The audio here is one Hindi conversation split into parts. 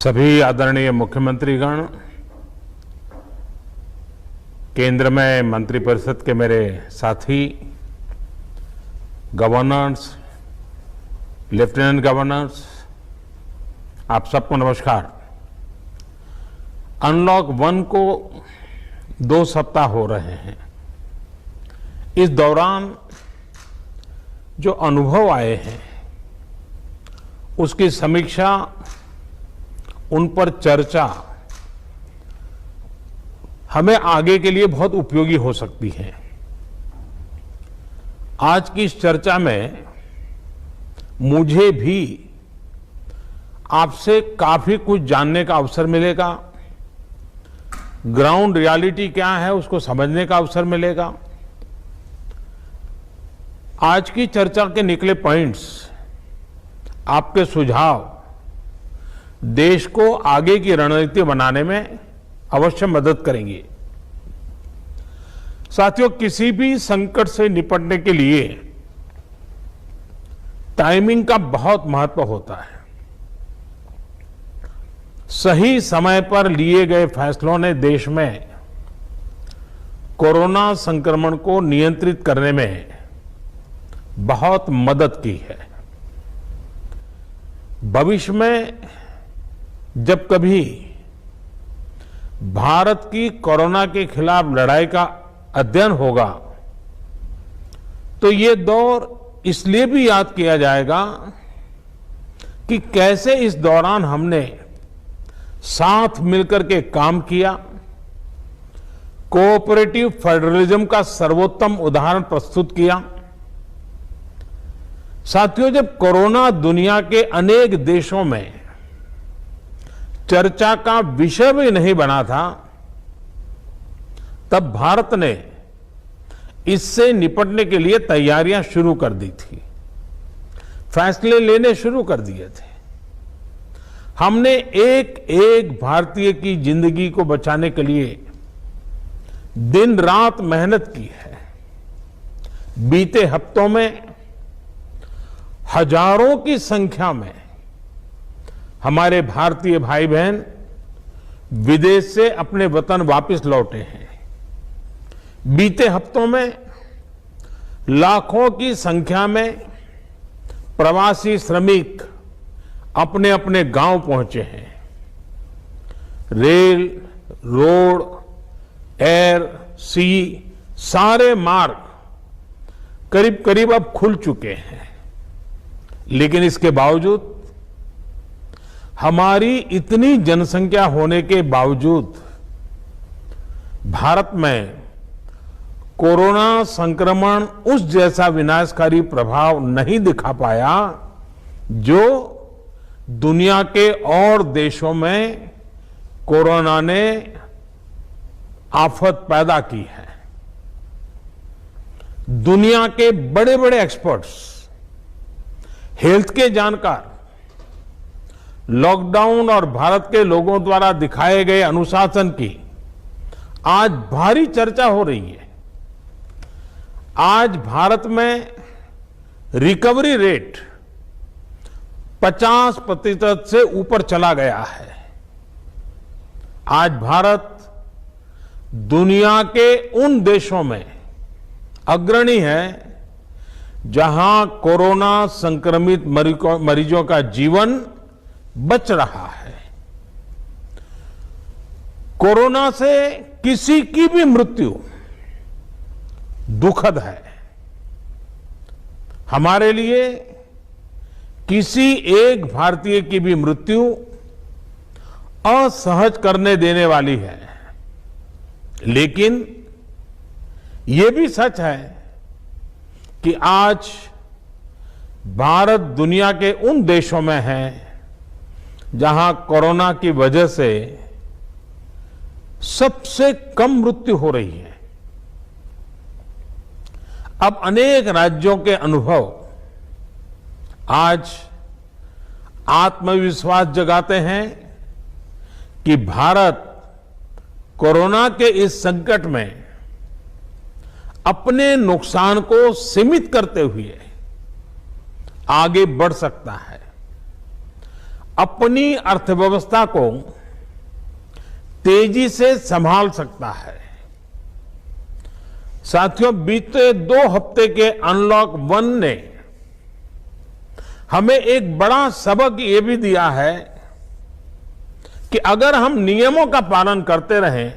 सभी आदरणीय मुख्यमंत्रीगण, केंद्र में मंत्रिपरिषद के मेरे साथी, गवर्नर्स, लेफ्टिनेंट गवर्नर्स, आप सबको नमस्कार। अनलॉक 1 को 2 सप्ताह हो रहे हैं। इस दौरान जो अनुभव आए हैं उसकी समीक्षा, उन पर चर्चा हमें आगे के लिए बहुत उपयोगी हो सकती है। आज की इस चर्चा में मुझे भी आपसे काफी कुछ जानने का अवसर मिलेगा, ग्राउंड रियलिटी क्या है उसको समझने का अवसर मिलेगा। आज की चर्चा के निकले पॉइंट्स, आपके सुझाव देश को आगे की रणनीति बनाने में अवश्य मदद करेंगे। साथियों, किसी भी संकट से निपटने के लिए टाइमिंग का बहुत महत्व होता है। सही समय पर लिए गए फैसलों ने देश में कोरोना संक्रमण को नियंत्रित करने में बहुत मदद की है। भविष्य में जब कभी भारत की कोरोना के खिलाफ लड़ाई का अध्ययन होगा तो ये दौर इसलिए भी याद किया जाएगा कि कैसे इस दौरान हमने साथ मिलकर के काम किया, कोऑपरेटिव फेडरलिज्म का सर्वोत्तम उदाहरण प्रस्तुत किया। साथियों, जब कोरोना दुनिया के अनेक देशों में चर्चा का विषय भी नहीं बना था, तब भारत ने इससे निपटने के लिए तैयारियां शुरू कर दी थी, फैसले लेने शुरू कर दिए थे। हमने एक एक भारतीय की जिंदगी को बचाने के लिए दिन रात मेहनत की है। बीते हफ्तों में हजारों की संख्या में हमारे भारतीय भाई बहन विदेश से अपने वतन वापस लौटे हैं। बीते हफ्तों में लाखों की संख्या में प्रवासी श्रमिक अपने अपने गांव पहुंचे हैं। रेल, रोड, एयर, सी सारे मार्ग करीब करीब अब खुल चुके हैं। लेकिन इसके बावजूद, हमारी इतनी जनसंख्या होने के बावजूद भारत में कोरोना संक्रमण उस जैसा विनाशकारी प्रभाव नहीं दिखा पाया जो दुनिया के और देशों में कोरोना ने आफत पैदा की है। दुनिया के बड़े बड़े एक्सपर्ट्स, हेल्थ के जानकार, लॉकडाउन और भारत के लोगों द्वारा दिखाए गए अनुशासन की आज भारी चर्चा हो रही है। आज भारत में रिकवरी रेट 50% से ऊपर चला गया है। आज भारत दुनिया के उन देशों में अग्रणी है जहां कोरोना संक्रमित मरीजों का जीवन बच रहा है। कोरोना से किसी की भी मृत्यु दुखद है। हमारे लिए किसी एक भारतीय की भी मृत्यु असहज करने देने वाली है। लेकिन यह भी सच है कि आज भारत दुनिया के उन देशों में है जहां कोरोना की वजह से सबसे कम मृत्यु हो रही है। अब अनेक राज्यों के अनुभव आज आत्मविश्वास जगाते हैं कि भारत कोरोना के इस संकट में अपने नुकसान को सीमित करते हुए आगे बढ़ सकता है। अपनी अर्थव्यवस्था को तेजी से संभाल सकता है। साथियों, बीते 2 हफ्ते के अनलॉक 1 ने हमें एक बड़ा सबक ये भी दिया है कि अगर हम नियमों का पालन करते रहें,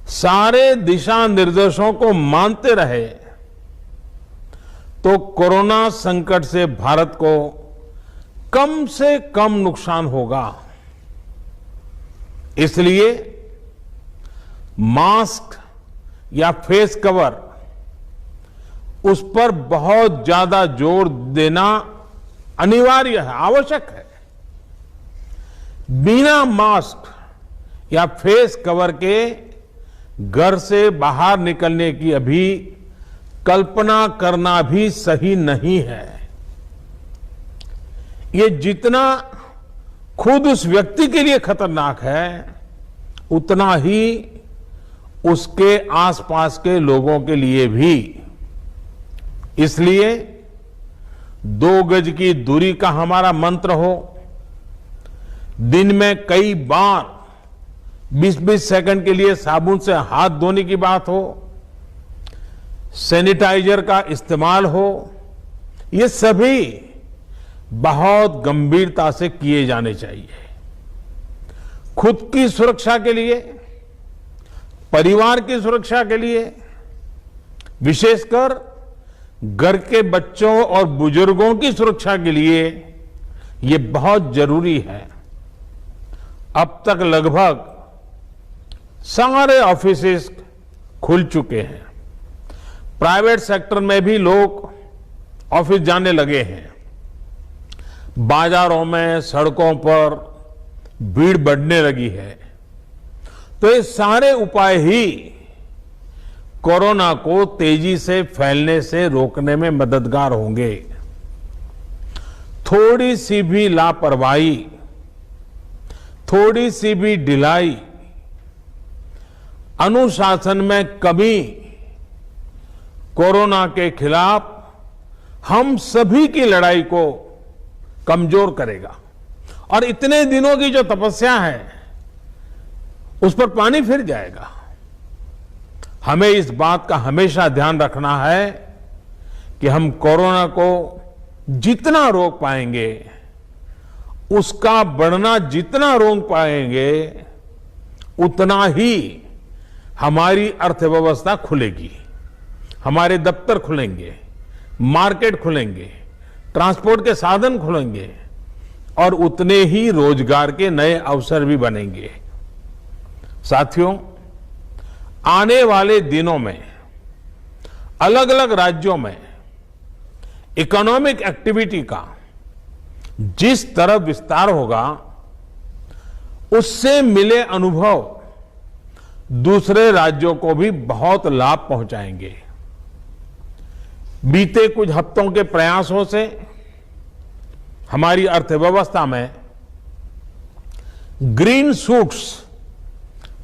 सारे दिशा निर्देशों को मानते रहे, तो कोरोना संकट से भारत को कम से कम नुकसान होगा। इसलिए मास्क या फेस कवर, उस पर बहुत ज्यादा जोर देना अनिवार्य है, आवश्यक है। बिना मास्क या फेस कवर के घर से बाहर निकलने की अभी कल्पना करना भी सही नहीं है। ये जितना खुद उस व्यक्ति के लिए खतरनाक है, उतना ही उसके आसपास के लोगों के लिए भी। इसलिए 2 गज की दूरी का हमारा मंत्र हो, दिन में कई बार 20-20 सेकंड के लिए साबुन से हाथ धोने की बात हो, सैनिटाइजर का इस्तेमाल हो, ये सभी बहुत गंभीरता से किए जाने चाहिए। खुद की सुरक्षा के लिए, परिवार की सुरक्षा के लिए, विशेषकर घर के बच्चों और बुजुर्गों की सुरक्षा के लिए ये बहुत जरूरी है। अब तक लगभग सारे ऑफिसेस खुल चुके हैं। प्राइवेट सेक्टर में भी लोग ऑफिस जाने लगे हैं। बाजारों में, सड़कों पर भीड़ बढ़ने लगी है। तो ये सारे उपाय ही कोरोना को तेजी से फैलने से रोकने में मददगार होंगे। थोड़ी सी भी लापरवाही, थोड़ी सी भी ढिलाई, अनुशासन में कमी कोरोना के खिलाफ हम सभी की लड़ाई को कमजोर करेगा और इतने दिनों की जो तपस्या है उस पर पानी फिर जाएगा। हमें इस बात का हमेशा ध्यान रखना है कि हम कोरोना को जितना रोक पाएंगे, उसका बढ़ना जितना रोक पाएंगे, उतना ही हमारी अर्थव्यवस्था खुलेगी, हमारे दफ्तर खुलेंगे, मार्केट खुलेंगे, ट्रांसपोर्ट के साधन खुलेंगे और उतने ही रोजगार के नए अवसर भी बनेंगे। साथियों, आने वाले दिनों में अलग अलग राज्यों में इकोनॉमिक एक्टिविटी का जिस तरह विस्तार होगा, उससे मिले अनुभव दूसरे राज्यों को भी बहुत लाभ पहुंचाएंगे। बीते कुछ हफ्तों के प्रयासों से हमारी अर्थव्यवस्था में ग्रीन शूट्स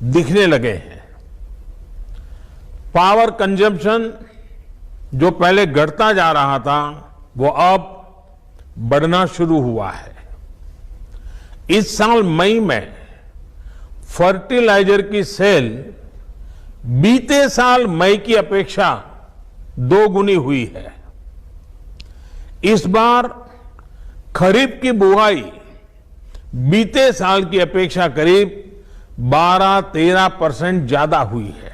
दिखने लगे हैं। पावर कंजम्पशन जो पहले घटता जा रहा था, वो अब बढ़ना शुरू हुआ है। इस साल मई में फर्टिलाइजर की सेल बीते साल मई की अपेक्षा 2 गुनी हुई है। इस बार खरीफ की बुआई बीते साल की अपेक्षा करीब 12-13% ज्यादा हुई है।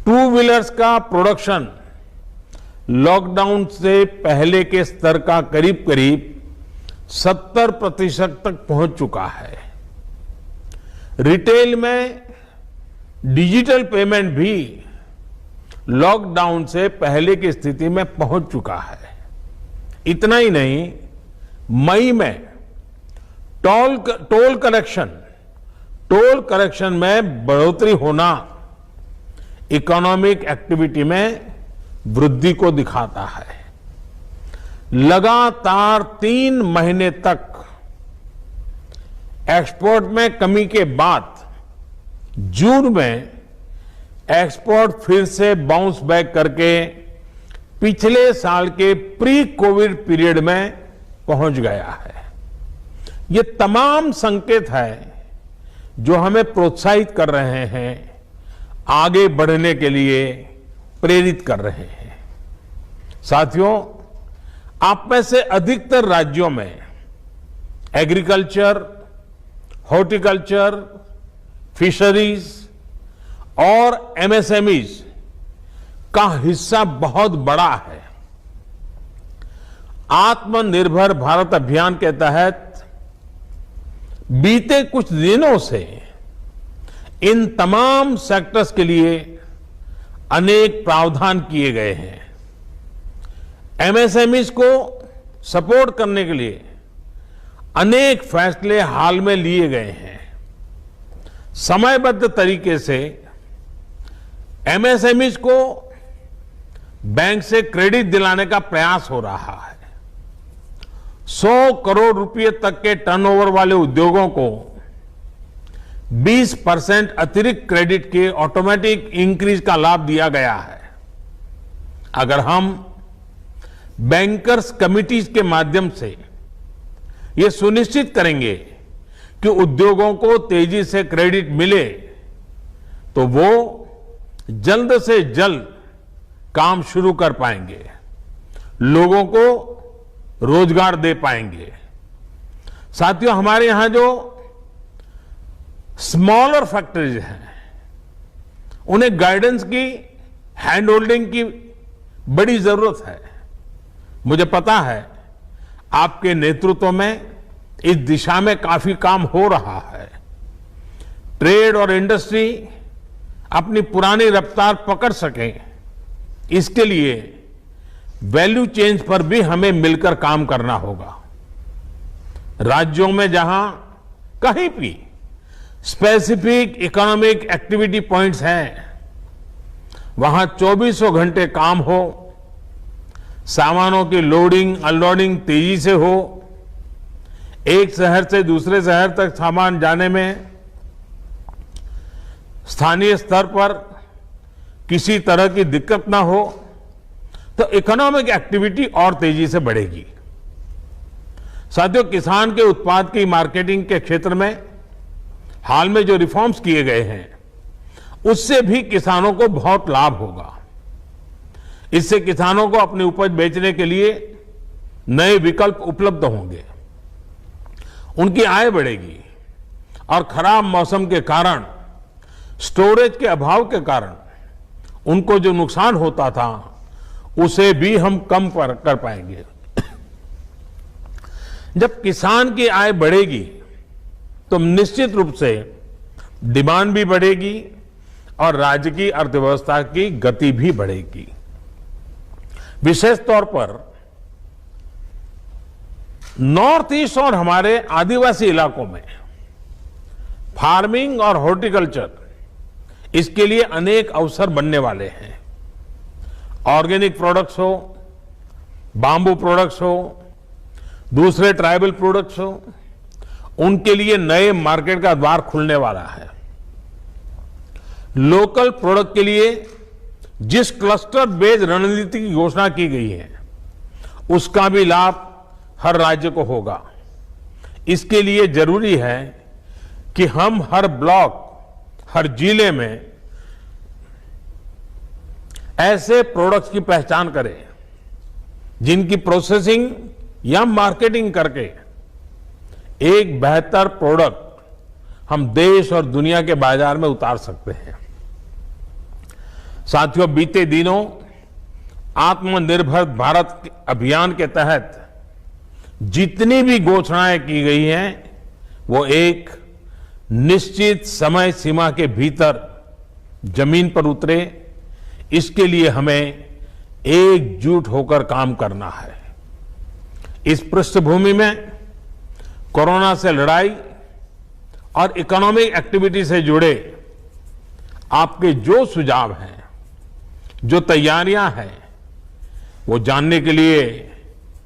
2 व्हीलर्स का प्रोडक्शन लॉकडाउन से पहले के स्तर का करीब करीब 70% तक पहुंच चुका है। रिटेल में डिजिटल पेमेंट भी लॉकडाउन से पहले की स्थिति में पहुंच चुका है। इतना ही नहीं, मई में टोल कलेक्शन में बढ़ोतरी होना इकोनॉमिक एक्टिविटी में वृद्धि को दिखाता है। लगातार 3 महीने तक एक्सपोर्ट में कमी के बाद जून में एक्सपोर्ट फिर से बाउंस बैक करके पिछले साल के प्री कोविड पीरियड में पहुंच गया है। ये तमाम संकेत है जो हमें प्रोत्साहित कर रहे हैं, आगे बढ़ने के लिए प्रेरित कर रहे हैं। साथियों, आप में से अधिकतर राज्यों में एग्रीकल्चर, हॉर्टिकल्चर, फिशरीज और एमएसएमईज का हिस्सा बहुत बड़ा है। आत्मनिर्भर भारत अभियान के तहत बीते कुछ दिनों से इन तमाम सेक्टर्स के लिए अनेक प्रावधान किए गए हैं। एमएसएमईज को सपोर्ट करने के लिए अनेक फैसले हाल में लिए गए हैं। समयबद्ध तरीके से एमएसएमईज को बैंक से क्रेडिट दिलाने का प्रयास हो रहा है। 100 करोड़ रुपए तक के टर्नओवर वाले उद्योगों को 20% अतिरिक्त क्रेडिट के ऑटोमेटिक इंक्रीज का लाभ दिया गया है। अगर हम बैंकर्स कमिटीज के माध्यम से ये सुनिश्चित करेंगे कि उद्योगों को तेजी से क्रेडिट मिले तो वो जल्द से जल्द काम शुरू कर पाएंगे, लोगों को रोजगार दे पाएंगे। साथियों, हमारे यहां जो स्मॉलर फैक्ट्रीज हैं, उन्हें गाइडेंस की, हैंड होल्डिंग की बड़ी जरूरत है। मुझे पता है आपके नेतृत्व में इस दिशा में काफी काम हो रहा है। ट्रेड और इंडस्ट्री अपनी पुरानी रफ्तार पकड़ सके, इसके लिए वैल्यू चेंज पर भी हमें मिलकर काम करना होगा। राज्यों में जहां कहीं भी स्पेसिफिक इकोनॉमिक एक्टिविटी पॉइंट्स हैं, वहां 24 घंटे काम हो, सामानों की लोडिंग अनलोडिंग तेजी से हो, एक शहर से दूसरे शहर तक सामान जाने में स्थानीय स्तर पर किसी तरह की दिक्कत ना हो, तो इकोनॉमिक एक्टिविटी और तेजी से बढ़ेगी। साथियों, किसान के उत्पाद की मार्केटिंग के क्षेत्र में हाल में जो रिफॉर्म्स किए गए हैं, उससे भी किसानों को बहुत लाभ होगा। इससे किसानों को अपनी उपज बेचने के लिए नए विकल्प उपलब्ध होंगे, उनकी आय बढ़ेगी और खराब मौसम के कारण, स्टोरेज के अभाव के कारण उनको जो नुकसान होता था, उसे भी हम कम कर पाएंगे। जब किसान की आय बढ़ेगी तो निश्चित रूप से डिमांड भी बढ़ेगी और राज्य की अर्थव्यवस्था की गति भी बढ़ेगी। विशेष तौर पर नॉर्थ ईस्ट और हमारे आदिवासी इलाकों में फार्मिंग और हॉर्टिकल्चर, इसके लिए अनेक अवसर बनने वाले हैं। ऑर्गेनिक प्रोडक्ट्स हो, बांबू प्रोडक्ट्स हो, दूसरे ट्राइबल प्रोडक्ट्स हो, उनके लिए नए मार्केट का द्वार खुलने वाला है। लोकल प्रोडक्ट के लिए जिस क्लस्टर बेस्ड रणनीति की घोषणा की गई है, उसका भी लाभ हर राज्य को होगा। इसके लिए जरूरी है कि हम हर ब्लॉक, हर जिले में ऐसे प्रोडक्ट्स की पहचान करें जिनकी प्रोसेसिंग या मार्केटिंग करके एक बेहतर प्रोडक्ट हम देश और दुनिया के बाजार में उतार सकते हैं। साथियों, बीते दिनों आत्मनिर्भर भारत अभियान के तहत जितनी भी घोषणाएं की गई हैं, वो एक निश्चित समय सीमा के भीतर जमीन पर उतरे, इसके लिए हमें एकजुट होकर काम करना है। इस पृष्ठभूमि में कोरोना से लड़ाई और इकोनॉमिक एक्टिविटी से जुड़े आपके जो सुझाव हैं, जो तैयारियां हैं, वो जानने के लिए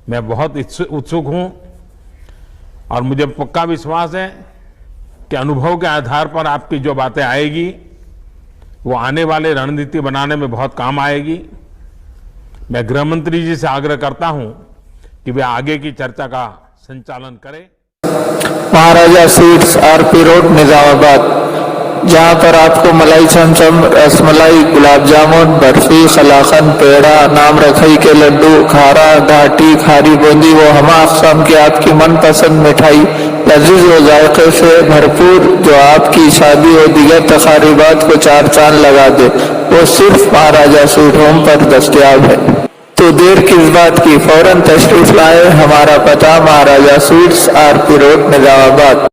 मैं बहुत उत्सुक हूं और मुझे पक्का विश्वास है कि अनुभव के आधार पर आपकी जो बातें आएगी, वो आने वाले रणनीति बनाने में बहुत काम आएगी। मैं गृह मंत्री जी से आग्रह करता हूं कि वे आगे की चर्चा का संचालन करें। महाराजा स्वीट्स, आरपी रोड, निजामाबाद, जहां पर आपको मलाई चमचम, रसमलाई, गुलाब जामुन, बर्फी, कलाकंद, पेड़ा, नाम रखई के लड्डू, खारा, घाटी, खारी बूंदी वो हमा अक़साम की आपकी मनपसंद मिठाई लजीज व जायके से भरपूर जो आपकी शादी और दीगर तकारीबात को चार चांद लगा दे, वो सिर्फ महाराजा स्वीट होम पर दस्तयाब है। तो देर किस बात की, फौरन तशरीफ लाए। हमारा पता महाराजा स्वीट्स, आरपी रोड, निजामाबाद।